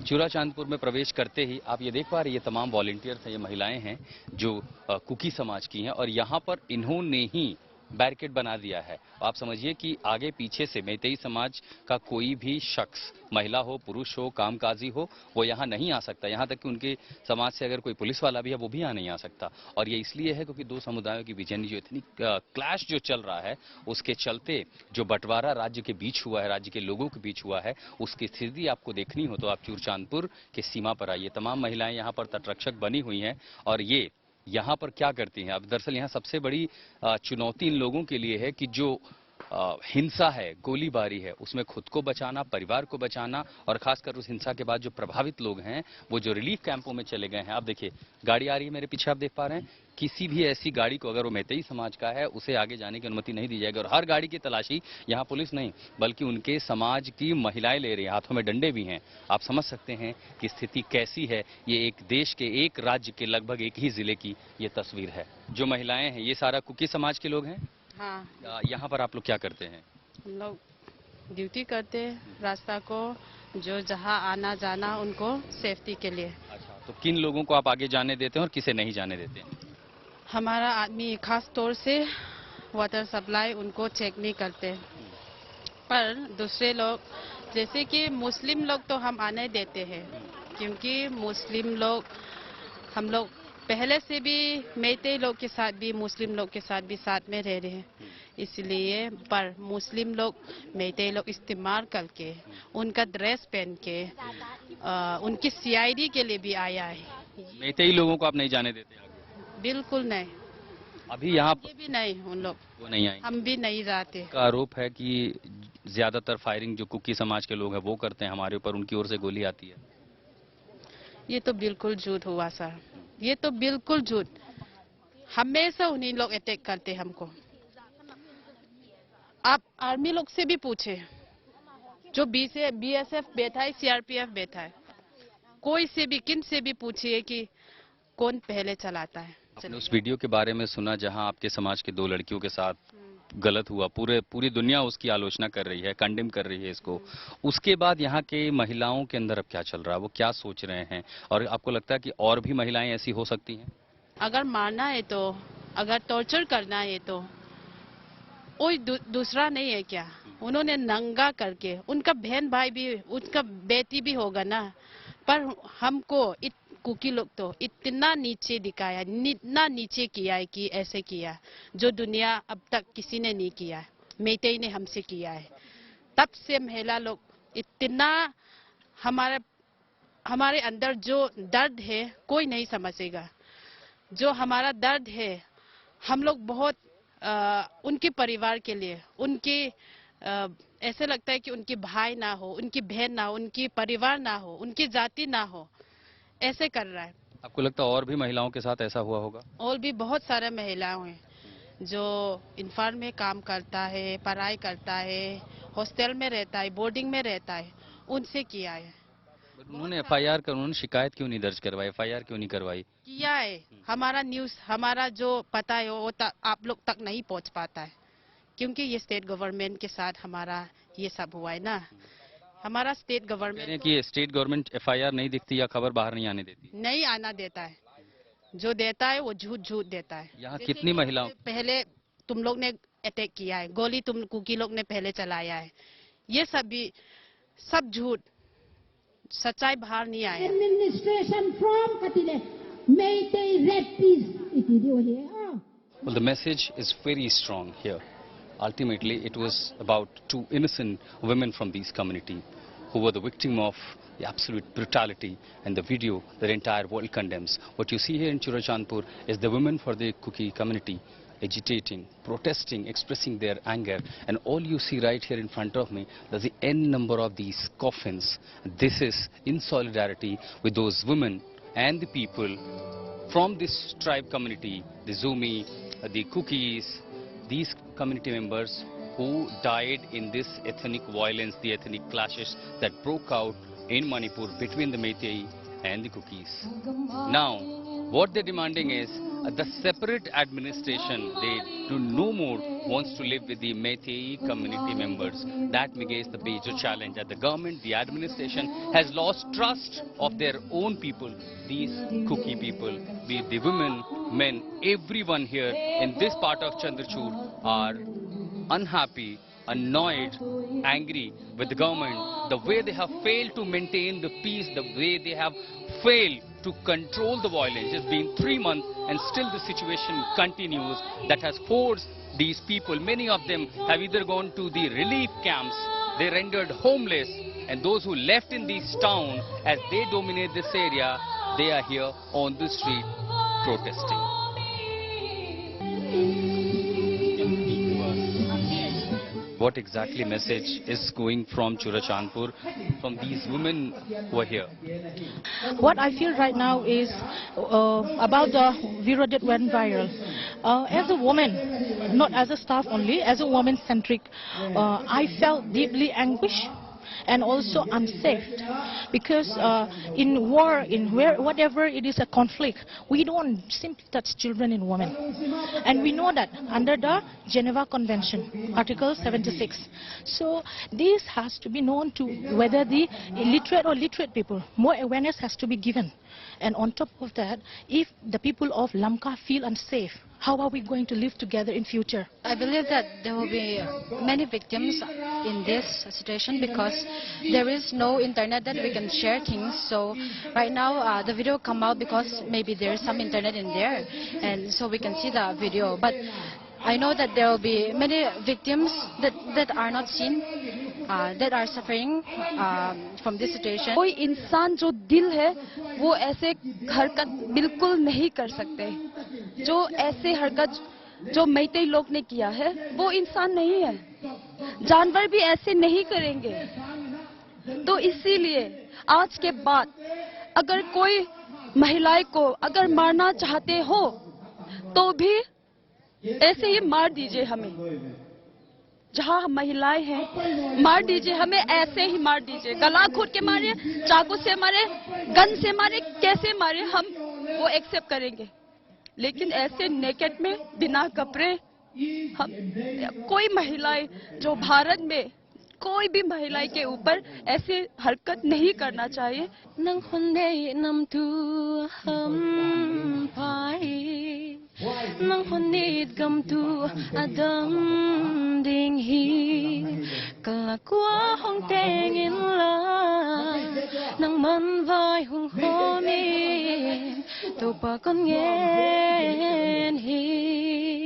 चूड़ाचांदपुर में प्रवेश करते ही आप ये देख पा रहे हैं, ये तमाम वॉलंटियर्स हैं, ये महिलाएं हैं जो कुकी समाज की हैं और यहाँ पर इन्होंने ही बैरिकेड बना दिया है। आप समझिए कि आगे पीछे से मैतेई समाज का कोई भी शख्स, महिला हो, पुरुष हो, कामकाजी हो, वो यहाँ नहीं आ सकता। यहाँ तक कि उनके समाज से अगर कोई पुलिस वाला भी है वो भी यहाँ नहीं आ सकता। और ये इसलिए है क्योंकि दो समुदायों के बीच जो इतनी क्लैश जो चल रहा है, उसके चलते जो बंटवारा राज्य के बीच हुआ है, राज्य के लोगों के बीच हुआ है, उसकी स्थिति आपको देखनी हो तो आप चूड़चांदपुर के सीमा पर आइए। तमाम महिलाएं यहाँ पर तटरक्षक बनी हुई हैं और ये यहाँ पर क्या करती हैं। अब दरअसल यहाँ सबसे बड़ी चुनौती इन लोगों के लिए है कि जो हिंसा है, गोलीबारी है, उसमें खुद को बचाना, परिवार को बचाना और खासकर उस हिंसा के बाद जो प्रभावित लोग हैं वो जो रिलीफ कैंपों में चले गए हैं। आप देखिए गाड़ी आ रही है मेरे पीछे, आप देख पा रहे हैं। किसी भी ऐसी गाड़ी को अगर वो मैतेई समाज का है उसे आगे जाने की अनुमति नहीं दी जाएगी और हर गाड़ी की तलाशी यहाँ पुलिस नहीं बल्कि उनके समाज की महिलाएं ले रही हैं, हाथों में डंडे भी हैं। आप समझ सकते हैं कि स्थिति कैसी है। ये एक देश के एक राज्य के लगभग एक ही जिले की ये तस्वीर है। जो महिलाएं हैं ये सारा कुकी समाज के लोग हैं। हाँ, यहाँ पर आप लोग क्या करते हैं? हम लोग ड्यूटी करते हैं रास्ता को, जो जहाँ आना जाना उनको सेफ्टी के लिए। अच्छा, तो किन लोगों को आप आगे जाने देते हैं और किसे नहीं जाने देते हैं? हमारा आदमी खास तौर से वाटर सप्लाई उनको चेक नहीं करते, पर दूसरे लोग जैसे कि मुस्लिम लोग तो हम आने देते हैं, क्योंकि मुस्लिम लोग हम लोग पहले से भी मैतेई लोग के साथ भी मुस्लिम लोग के साथ भी साथ में रह रहे हैं, इसलिए पर मुस्लिम लोग मैतेई लोग इस्तेमाल करके उनका ड्रेस पहन के उनकी सीआईडी के लिए भी आया है। मैतेई लोगों को आप नहीं जाने देते आगे? बिल्कुल नहीं, अभी यहाँ ये भी नहीं, उन लोग वो नहीं आएंगे। हम भी नहीं जाते। का आरोप है कि ज्यादातर फायरिंग जो कुकी समाज के लोग हैं वो करते हैं हमारे ऊपर, उनकी ओर से गोली आती है। ये तो बिल्कुल झूठ हुआ सर, ये तो बिल्कुल झूठ। हमेशा उन्हीं लोग अटैक करते हमको। आप आर्मी लोग से भी पूछे, जो बीएसएफ बैठा है, सीआरपीएफ बैठा है, कोई से भी किन से भी पूछिए कि कौन पहले चलाता है। आपने उस वीडियो के बारे में सुना जहां आपके समाज के दो लड़कियों के साथ गलत हुआ, पूरी दुनिया उसकी आलोचना कर रही है, कंडेम कर रही है इसको। उसके बाद यहाँ के महिलाओं के अंदर अब क्या चल रहा है, वो क्या सोच रहे हैं और आपको लगता है कि और भी महिलाएं ऐसी हो सकती हैं? अगर मारना है तो, अगर टॉर्चर करना है तो कोई दूसरा नहीं है क्या? उन्होंने नंगा करके, उनका बहन भाई भी, उनका बेटी भी होगा ना, पर हमको कुकी लोग तो इतना नीचे दिखाया, इतना नीचे किया है कि ऐसे किया जो दुनिया अब तक किसी ने नहीं किया है, मैतेई ने हमसे किया है। तब से महिला लोग इतना हमारे अंदर जो दर्द है कोई नहीं समझेगा। जो हमारा दर्द है, हम लोग बहुत उनके परिवार के लिए, उनके ऐसे लगता है कि उनके भाई ना हो, उनकी बहन ना हो, उनकी परिवार ना हो, उनकी जाति ना हो, ऐसे कर रहा है। आपको लगता है और भी महिलाओं के साथ ऐसा हुआ होगा? और भी बहुत सारे महिलाएं हैं जो इन्फार में काम करता है, पढ़ाई करता है, हॉस्टल में रहता है, बोर्डिंग में रहता है, उनसे किया है। उन्होंने एफआईआर कर, उन्होंने शिकायत क्यों नहीं दर्ज करवाई, एफआईआर क्यों नहीं करवाई? किया है। हमारा न्यूज, हमारा जो पता है वो आप लोग तक नहीं पहुंच पाता है, क्योंकि ये स्टेट गवर्नमेंट के साथ हमारा ये सब हुआ है ना। हमारा स्टेट गवर्नमेंट कि स्टेट गवर्नमेंट एफआईआर नहीं दिखती या खबर बाहर नहीं आने देती? नहीं आना देता है, जो देता है वो झूठ देता है। यहाँ कितनी महिलाओं? पहले तुम लोग ने अटैक किया है, गोली तुम कुकी लोग ने पहले चलाया है, ये सब भी सब झूठ, सच्चाई बाहर नहीं आया। Administration from Katile, Meitei Red Peace. Well, the message is very strong here. Ultimately, it was about two innocent women from these community who were the victim of the absolute brutality, and the video the entire world condemns. What you see here in Churachandpur is the women for the Kuki community agitating, protesting, expressing their anger, and all you see right here in front of me, there's the n number of these coffins. This is in solidarity with those women and the people from this tribe community, the Zumi, the Kukis, these community members who died in this ethnic violence, the ethnic clashes that broke out in Manipur between the Meitei and the Kukis. Now, what they're demanding is the separate administration, they do no more wants to live with the Meitei community members. That is the major challenge, that the government, the administration has lost trust of their own people, these Kuki people, be it the women, men, everyone here in this part of Chandrachur are unhappy, annoyed, angry with the government, the way they have failed to maintain the peace, the way they have failed to control the violence. It's been 3 months and still the situation continues. That has forced these people, many of them have either gone to the relief camps, they rendered homeless, and those who left in this town as they dominate this area, they are here on the street protesting. What exactly message is going from Churachandpur, from these women who are here? What I feel right now is about the video that went viral. As a woman, not as a staff only, as a woman-centric, I felt deeply anguished and also unsafe, because in war, whatever it is a conflict, we don't simply touch children and women, and we know that under the Geneva Convention, Article 76. So this has to be known to whether the illiterate or literate people. More awareness has to be given, and on top of that, if the people of Lamka feel unsafe, how are we going to live together in future? I believe that there will be many victims in this situation because there is no internet that we can share things. So right now the video come out because maybe there is some internet in there, and so we can see the video. But I know that there will be many victims that are not seen, that are suffering from this situation. कोई इंसान जो दिल है वो ऐसे हरकत बिल्कुल नहीं कर सकते. जो ऐसे हरकत जो मैतेई लोग ने किया है वो इंसान नहीं है. जानवर भी ऐसे नहीं करेंगे. तो इसीलिए आज के बाद अगर कोई महिलाएं को अगर मारना चाहते हो तो भी ऐसे ही मार दीजिए हमें. जहाँ हम महिलाएं हैं मार दीजिए हमें, ऐसे ही मार दीजिए. गला घोट के मारे, चाकू से मारे, गन से मारे, कैसे मारे हम वो एक्सेप्ट करेंगे. लेकिन ऐसे नेकेट में बिना कपड़े हम कोई महिलाएं जो भारत में कोई भी महिलाएं के ऊपर ऐसे हरकत नहीं करना चाहिए. नंग हुंदे नम तू हम पाई नंग हुंदे गम तू अदम ding hi kalakwa hong teng in la nang man vai hong ho mi to pa con nghe hi